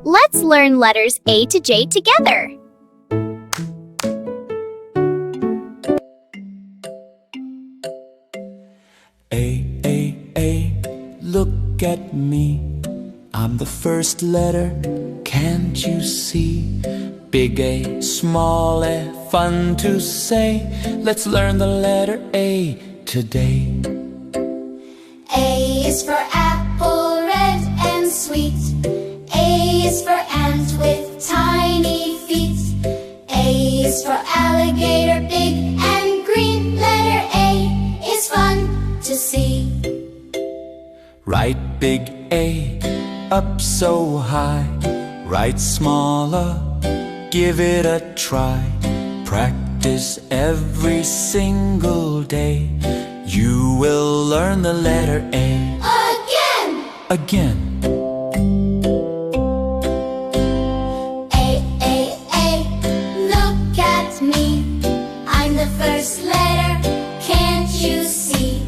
Let's learn letters A to J together. A, look at me. I'm the first letter, can't you see? Big A, small a, fun to say. Let's learn the letter A today. A is for apple, red and sweet. A is for ant with tiny feet. A is for alligator, big and green. Letter A is fun to see. Write big A up so high. Write small a, give it a try. Practice every single day. You will learn the letter A again. Look at me. I'm the first letter, can't you see?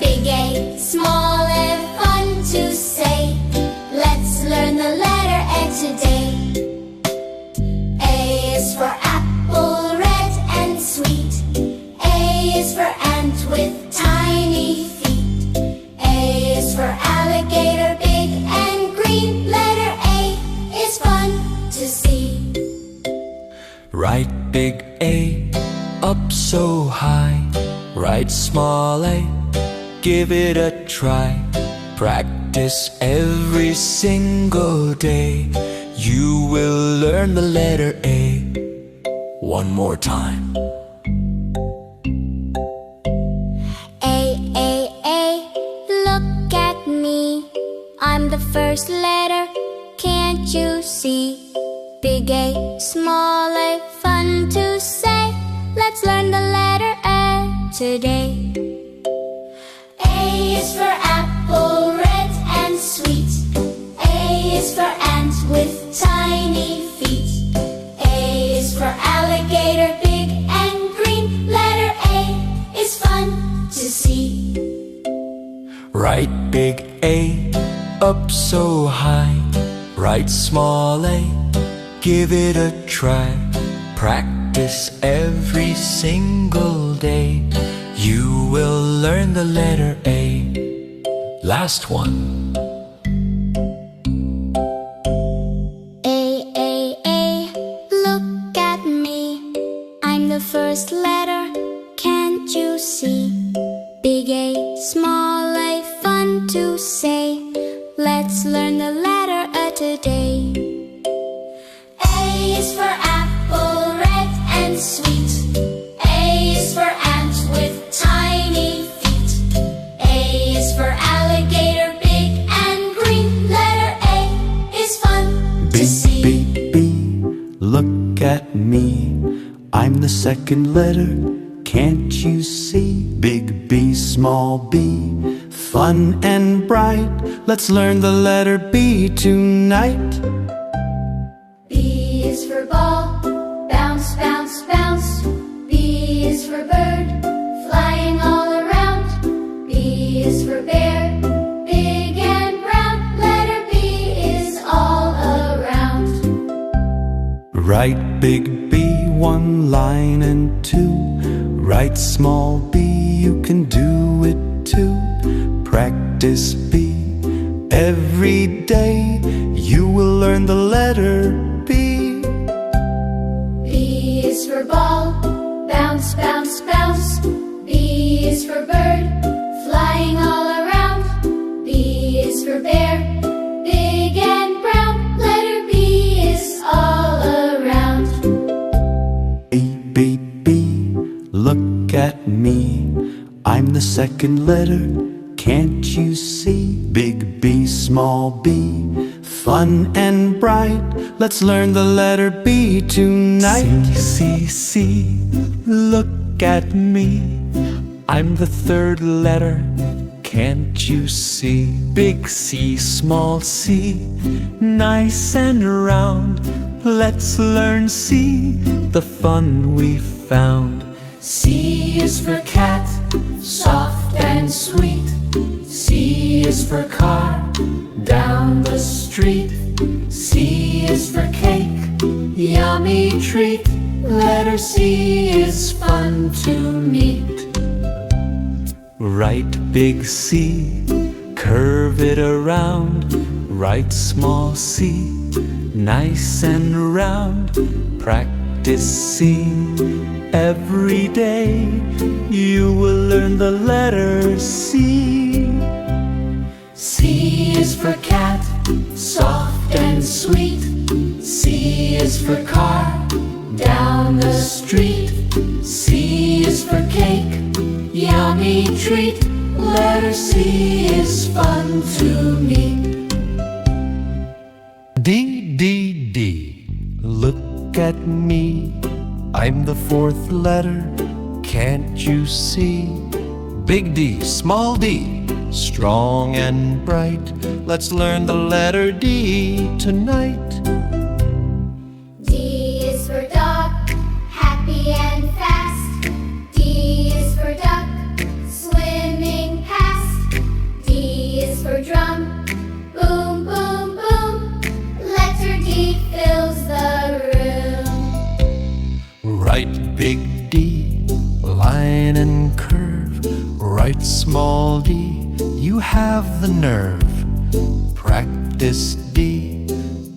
Big A, small a, fun to say. Let's learn the letter A today. A is for apple, red and sweet. A is for ant with tiny feet. A is for alligator, big and green. Letter A is fun to see. Write big A up so high. Write small a, give it a try. Practice every single day. You will learn the letter A. One more time. A, look at me. I'm the first letter, can't you see? Big A, small a, fun to say. Let's learn the letter A today. A is for apple, red and sweet. A is for ant with tiny feet. A is for alligator, big and green. Letter A is fun to see. Write big A up so high. Write small a, give it a try. Practice every single day. You will learn the letter A. Last one. A, look at me. I'm the first letter, can't you see? Big A, small a, fun to say. Let's learn the letter A today. A is for apple, red and sweet. A is for ant with tiny feet. A is for alligator, big and green. Letter A is fun to see. B, look at me. I'm the second letter, can't you see? Big B, small b, fun and bright. Let's learn the letter B tonight. B is for ball, bounce, bounce, bounce. B is for bird, flying all around. B is for bear, big and brown. Letter B is all around. Write big B, one line and two. Write small b, you can do it too. Practice B every day. You will learn the letter B. B is for ball, bounce, bounce, bounce. B is for bird, flying all around. B is for bear, big and brown. Letter B is all around. B, look at me. I'm the second letter, can't you see? Big B, small b, fun and bright. Let's learn the letter B tonight. C, look at me. I'm the third letter, can't you see? Big C, small c, nice and round. Let's learn C, the fun we found. C is for cat, soft and sweet. C is for car, down the street. C is for cake, yummy treat. Letter C is fun to meet. Write big C, curve it around. Write small c, nice and round. Practice C every day. You will learn the letter C. C is for cat, soft and sweet. C is for car, down the street. C is for cake, yummy treat. Letter C is fun to meet. D, D, D, look at me. I'm the fourth letter, can't you see? Big D, small d, strong and bright. Let's learn the letter D tonight. D is for dog, happy and fast. D is for duck, swimming past. D is for drum, boom, boom, boom. Letter D fills the room. Write big D, line and curve. Write small d, you have the nerve. Practice D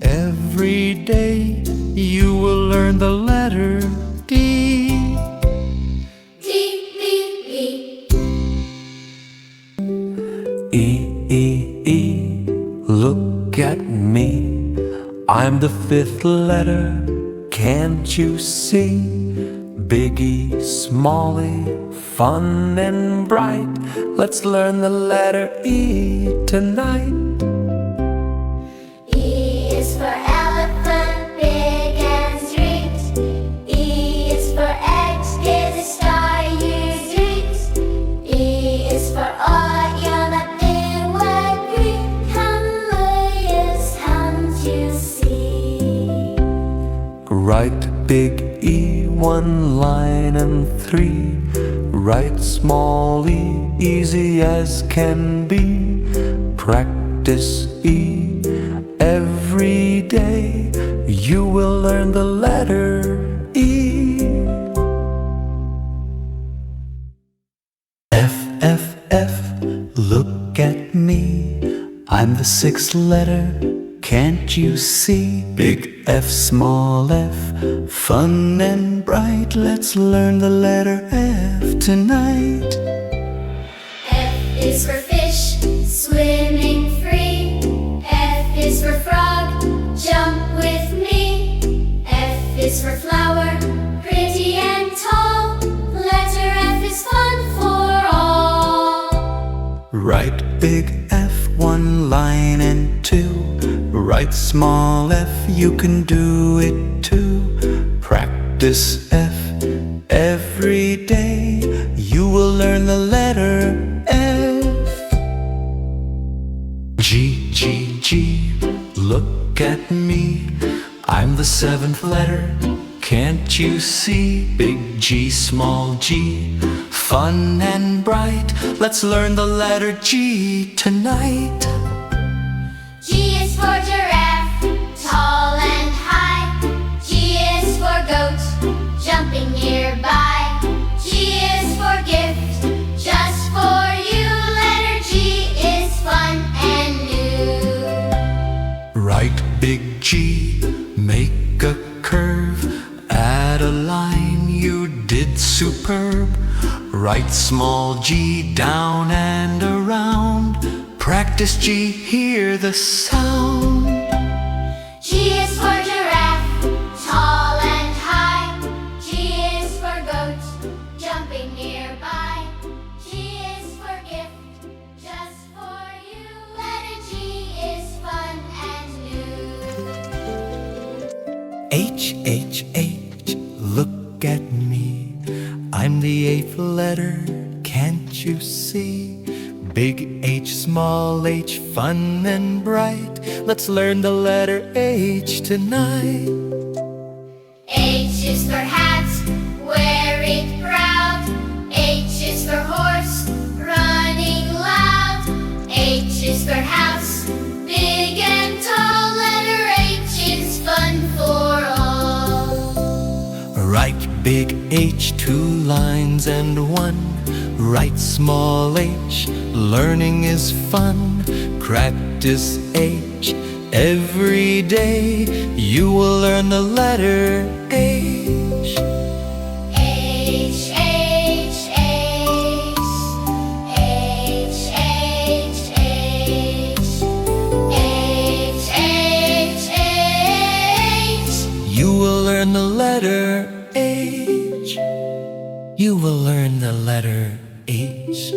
every day. You will learn the letter D. D, D, D. E, E, E, look at me. I'm the fifth letter, can't you see? Big E, small e, fun and bright. Let's learn the letter E tonight. E is for elephant, big and straight. E is for egg, is a star you treat. E is for odd, you're not in what green. Come, lawyers, come to see. Write big E, one line and three. Write small e, easy as can be. Practice E every day. You will learn the letter E. F, F, F, look at me. I'm the sixth letter, can't you see? Big F, small f, fun and bright. Let's learn the letter F tonight. F is for fish, swimming free. F is for frog, jump with me. F is for flower, pretty and tall. Letter F is fun for all. Write big F, one line and two. Write small f, you can do it too. Practice F every day. You will learn the letter F. G, G, G, look at me. I'm the seventh letter, can't you see? Big G, small g, fun and bright. Let's learn the letter G tonight. G is for giraffe, tall and high. G is for goat, jumping nearby. G is for gift, just for you. Letter G is fun and new. Write big G, make a curve. Add a line, you did superb. Write small g, down and around. Practice G, hear the sound. G is for giraffe, tall and high. G is for goat, jumping nearby. G is for gift, just for you. Letter G is fun and new. H, H, H, look at me. I'm the eighth letter, can't you see? Big H, small h, fun and bright. Let's learn the letter H tonight. H is for hat, wear it proud. H is for horse, running loud. H is for house, big and tall. Letter big H, 2 lines and 1. Write small h, learning is fun. Practice H every day. You will learn the letter H. H, H, H. H, H, H. H, H, H. You will learn the letter H. You will learn the letter H.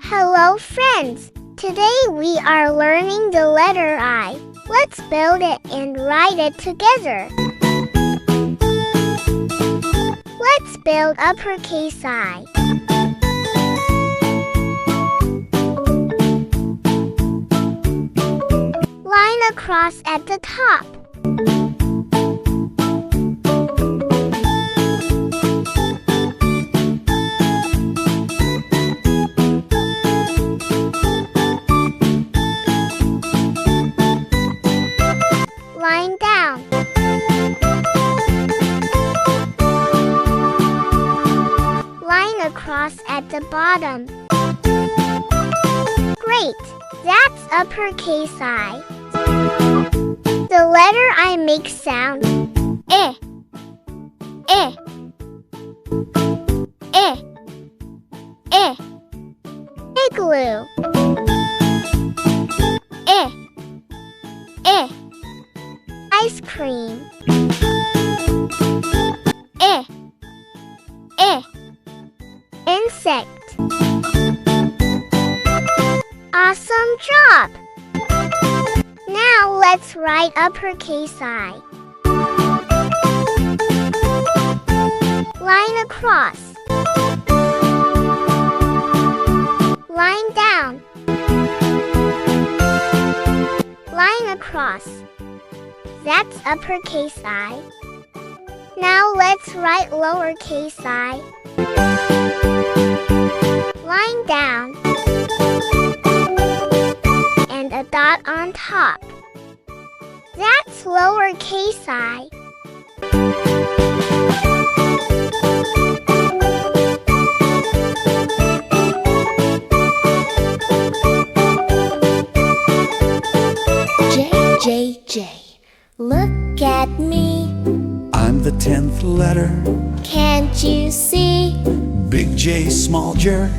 Hello friends! Today we are learning the letter I. Let's build it and write it together. Let's build uppercase I. Line across at the top. Line down. Line across at the bottom. Great! That's uppercase I. The letter I makes sound eh, eh, eh, eh. Igloo. Eh, eh. Ice cream. Eh, eh. Insect. Awesome job! Now let's write uppercase I. Line across. Line down. Line across. That's uppercase I. Now let's write lowercase I. Line down. And a dot on top. That's lowercase I. J, J, J. Look at me. I'm the 10th letter. Can't you see? Big J, small J.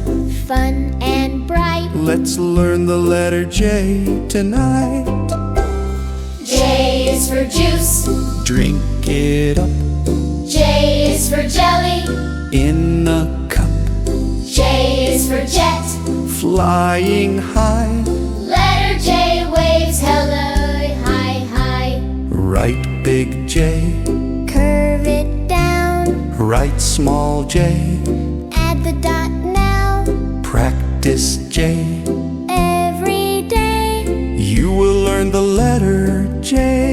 Fun and bright. Let's learn the letter J tonight. J is for juice. Drink it up J is for jelly. in a cup. J is for jet. Flying high. Letter J waves hello, hi, hi. Write big J. Curve it down. Write small J. Add the dot now. Practice J. Every day. You will learn the letter J.